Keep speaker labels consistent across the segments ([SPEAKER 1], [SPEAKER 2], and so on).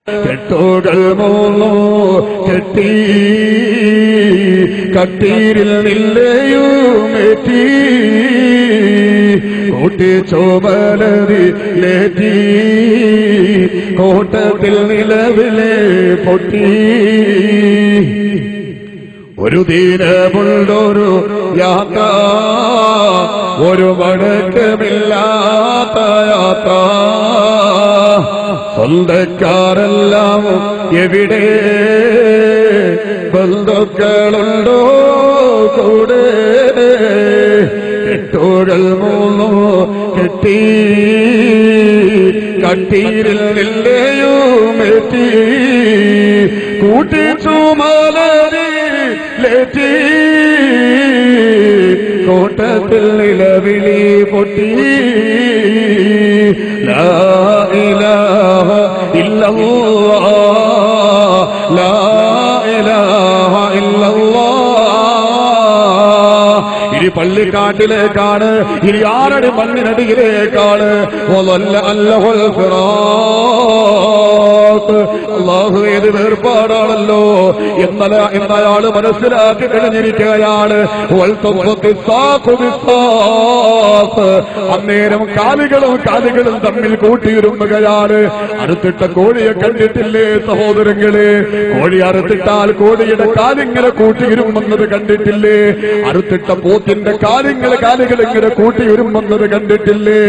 [SPEAKER 1] കെട്ടുകൾ മൂന്നു കെട്ടി കട്ടീരിൽ നില്ലയുമേറ്റി കൂട്ടി ചോമലതിലേറ്റി കോട്ടത്തിൽ നിലവിലെ പൊട്ടി ഒരു ദിനമുള്ളൊരു യാത്ര ഒരു മടക്കമില്ലാത്ത യാത്ര സ്വന്തക്കാരെല്ലാം എവിടെ ബന്ധുക്കളുണ്ടോ കൂടെ കെട്ടുകൾ മൂന്നു കെട്ടി കട്ടീരിൽ നില്ലയുമേറ്റി കൂട്ടി ചുമലരിലേറ്റി കോട്ടത്തിൽ നിലവിളി പൊട്ടി ലാ ഇലാഹ ഇല്ലല്ലാഹ് ലാ ഇലാഹ ഇല്ലല്ലാഹ്. ഇനി പള്ളിക്കാട്ടിലേക്കാണ്, ഇനി ആരുടെ മണ്ണിനടിയിലേക്കാണ്. അള്ളാഹു ഏത് വേർപാടാണല്ലോ എന്നയാള് മനസ്സിലാക്കി കഴിഞ്ഞിരിക്കുകയാണ്. അന്നേരം കാലുകളും തമ്മിൽ കൂട്ടിയിരുന്നുകയാണ്. അറുത്തിട്ട കോഴിയെ കണ്ടിട്ടില്ലേ സഹോദരങ്ങളെ? കോഴി അറുത്തിട്ടാൽ കോഴിയുടെ കാലിങ്ങനെ കൂട്ടിയിരുമെന്നത് കണ്ടിട്ടില്ലേ? അറുത്തിട്ട പോത്തിന്റെ കാലുകൾ ഇങ്ങനെ കൂട്ടിയിരുമെന്നത് കണ്ടിട്ടില്ലേ?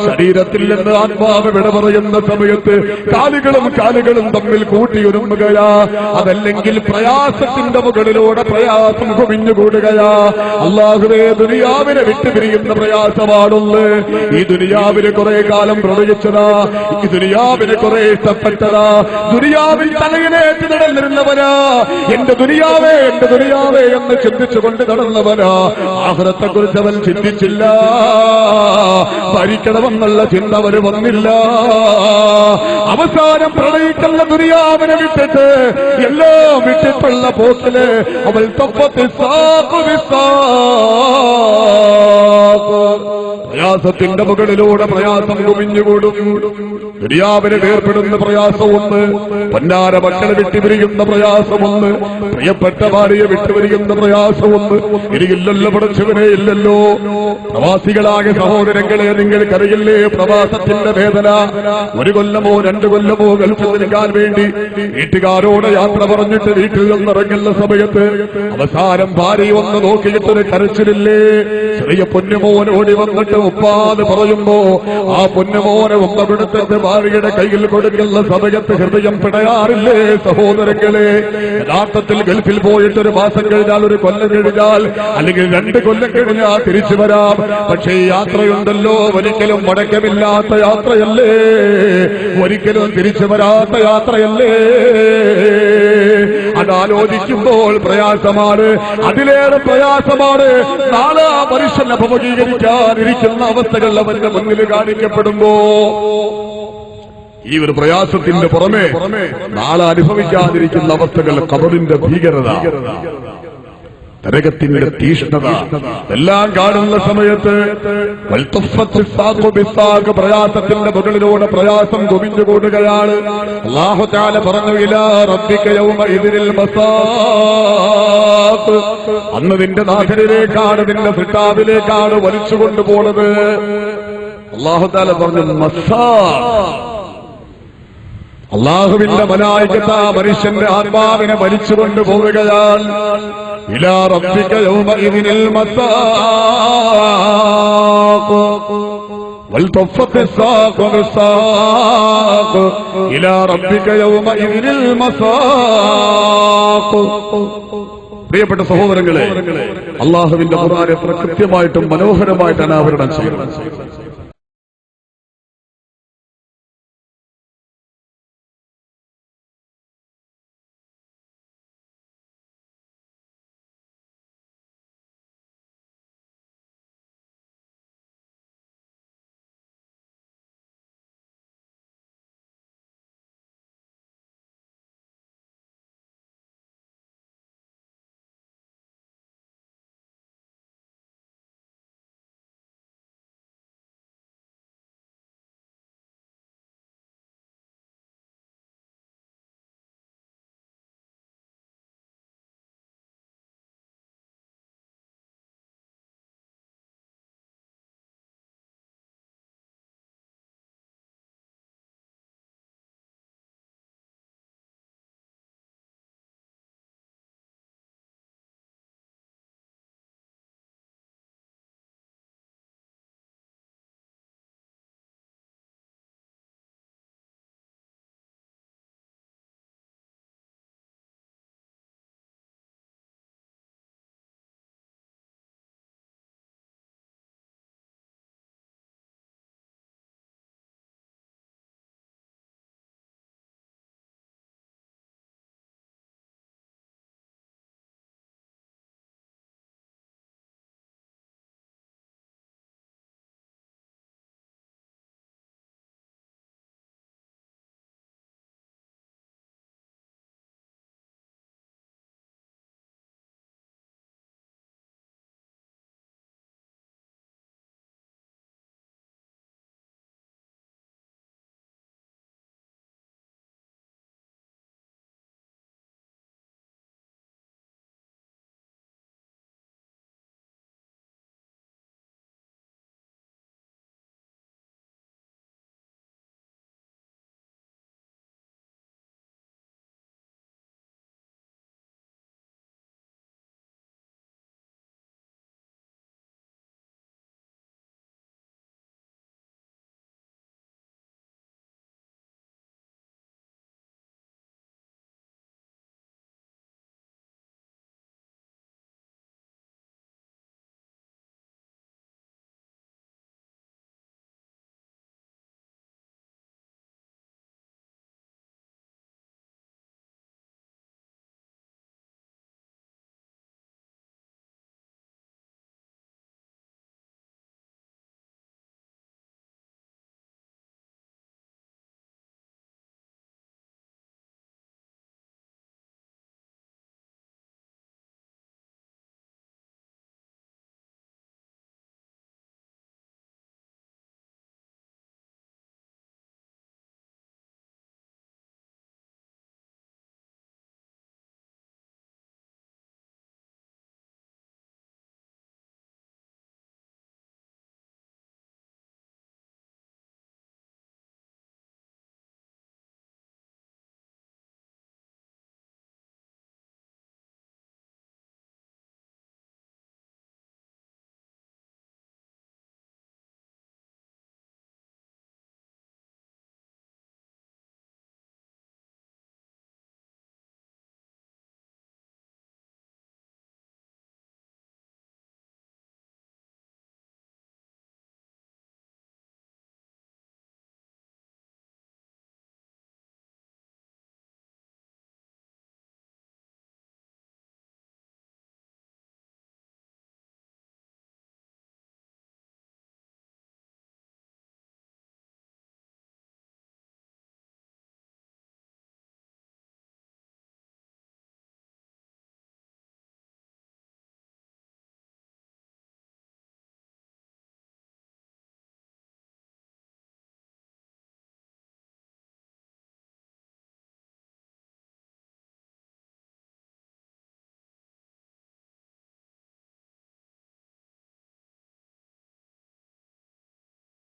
[SPEAKER 1] ശരീരത്തിൽ നിന്ന് ആത്മാവ് വിട പറയുന്ന സമയത്ത് കാലുകളും തമ്മിൽ കൂട്ടിയൊരുങ്ങുകയാ. അതല്ലെങ്കിൽ പ്രയാസത്തിന്റെ മുകളിലൂടെ പ്രയാസം കുമിഞ്ഞുകൂടുകയാ. അല്ലാഹുവേ, ദുനിയാവിനെ വിട്ടുപിരിയുന്ന പ്രയാസമാണുള്ളത്. ഈ ദുനിയാവിന് കുറെ കാലം പ്രവചിച്ചതാ, ഈ ദുനിയാവിന് കുറെ ഇഷ്ടപ്പെട്ടതാ. ദുനിയാവിൽ തലയിലേറ്റ് നടന്നിരുന്നവനാ. എന്റെ ദുനിയാവേ എന്ന് ചിന്തിച്ചുകൊണ്ട് നടന്നവനാ. ആഖിറത്തെ കുറിച്ച് അവൻ ചിന്തിച്ചില്ല. ഭരിക്കണമെന്നുള്ള ചിന്ത അവന് വന്നില്ല. അവസാനം പ്രണയിക്കുന്ന ദുനിയാവിനെ വിട്ടിട്ട് എല്ലാം വിട്ടിട്ടുള്ള പോക്കില് അവൾ പ്രയാസത്തിന്റെ മുകളിലൂടെ പ്രയാസം കുമിഞ്ഞുകൂടും. ദുനിയാവിനെ വേർപ്പെടുന്ന പ്രയാസമൊന്ന്, പൊന്നാര മക്കളെ വിട്ടുപിരിയുന്ന പ്രയാസമൊന്ന്, പ്രിയപ്പെട്ട ഭാര്യയെ വിട്ടുപിരിയുന്ന പ്രയാസമൊന്ന്. ഇനിയില്ലല്ലോ പഠിച്ചവനെ, ഇല്ലല്ലോ. പ്രവാസികളായ സഹോദരങ്ങളെ, നിങ്ങൾക്കറിയില്ലേ പ്രവാസത്തിന്റെ വേദന? 1 കൊല്ലമോ 2 കൊല്ലമോ ഗൾഫിൽ നിൽക്കാൻ വേണ്ടി വീട്ടുകാരോട് യാത്ര പറഞ്ഞിട്ട് വീട്ടിൽ നിന്നിറങ്ങുന്ന സമയത്ത് അവസാനം ഭാര്യ ഒന്ന് നോക്കിയിട്ടൊരു കരച്ചിലില്ലേ? ചെറിയ പൊന്നുമോൻ ഓടി വന്നിട്ട് ഉപ്പാന്ന് പറയുമ്പോ ആ പൊന്നുമോനെ ഉമ്മപിടുത്തന്റെ ഭാര്യയുടെ കയ്യിൽ കൊടുക്കുന്ന സമയത്ത് ഹൃദയം പിടയാറില്ലേ സഹോദരങ്ങളെ? യഥാർത്ഥത്തിൽ ഗൾഫിൽ പോയിട്ട് 1 മാസം കഴിഞ്ഞാൽ, 1 കൊല്ലം കഴിഞ്ഞാൽ, അല്ലെങ്കിൽ 2 കൊല്ലം കഴിഞ്ഞാൽ തിരിച്ചു വരാം. പക്ഷേ ഈ യാത്രയുണ്ടല്ലോ, ഒരിക്കലും മടക്കമില്ലാത്ത യാത്രയല്ലേ, ഒരിക്കലും തിരിച്ചു വരാത്ത യാത്രയല്ലേ. അതാലോചിക്കുമ്പോൾ പ്രയാസമാണ്, അതിലേറെ പ്രയാസമാണ് നാളെ മനുഷ്യൻ അഭിമുഖീകരിക്കാനിരിക്കുന്ന അവസ്ഥകൾ അവന്റെ മുന്നിൽ കാണിക്കപ്പെടുമ്പോ. ഈ ഒരു പ്രയാസത്തിന്റെ പുറമെ നാളെ അനുഭവിക്കാതിരിക്കുന്ന അവസ്ഥകൾ, ഖബറിന്റെ ഭീകരത, നരകത്തിന്റെ തീഷ്ണത എല്ലാം കാണുന്ന സമയത്ത് പ്രയാസത്തിന്റെ മുകളിലൂടെ പ്രയാസം കുമിഞ്ഞുകൂടുകയാണ്. അല്ലാഹു തആല പറഞ്ഞു, ഇലാ റബ്ബിക യൗമഇദിനിൽ മസാഖ്. അന്ന് നിന്റെ നാഥനിലേക്കാണ്, നിന്റെ സൃഷ്ടാവിലേക്കാണ് വലിച്ചുകൊണ്ടുപോണത്. അല്ലാഹു തആല പറഞ്ഞു മസാഖ്. അല്ലാഹുവിന്റെ മലായികത മനുഷ്യന്റെ ആത്മാവിനെ വലിച്ചുകൊണ്ട് പോവുകയാണ്. ഇലാ റബ്ബിക യൗമഇദിനിൽ മസാഖ് വൽതഫത്തി സാഖു ബിസാഖ് ഇലാ റബ്ബിക യൗമഇദിനിൽ മസാഖ്. പ്രിയപ്പെട്ട സഹോദരങ്ങളെ, അല്ലാഹുവിന്റെ ഖുർആൻ എത്ര കൃത്യമായിട്ടും മനോഹരമായിട്ട് അനാവരണം ചെയ്യുന്നു.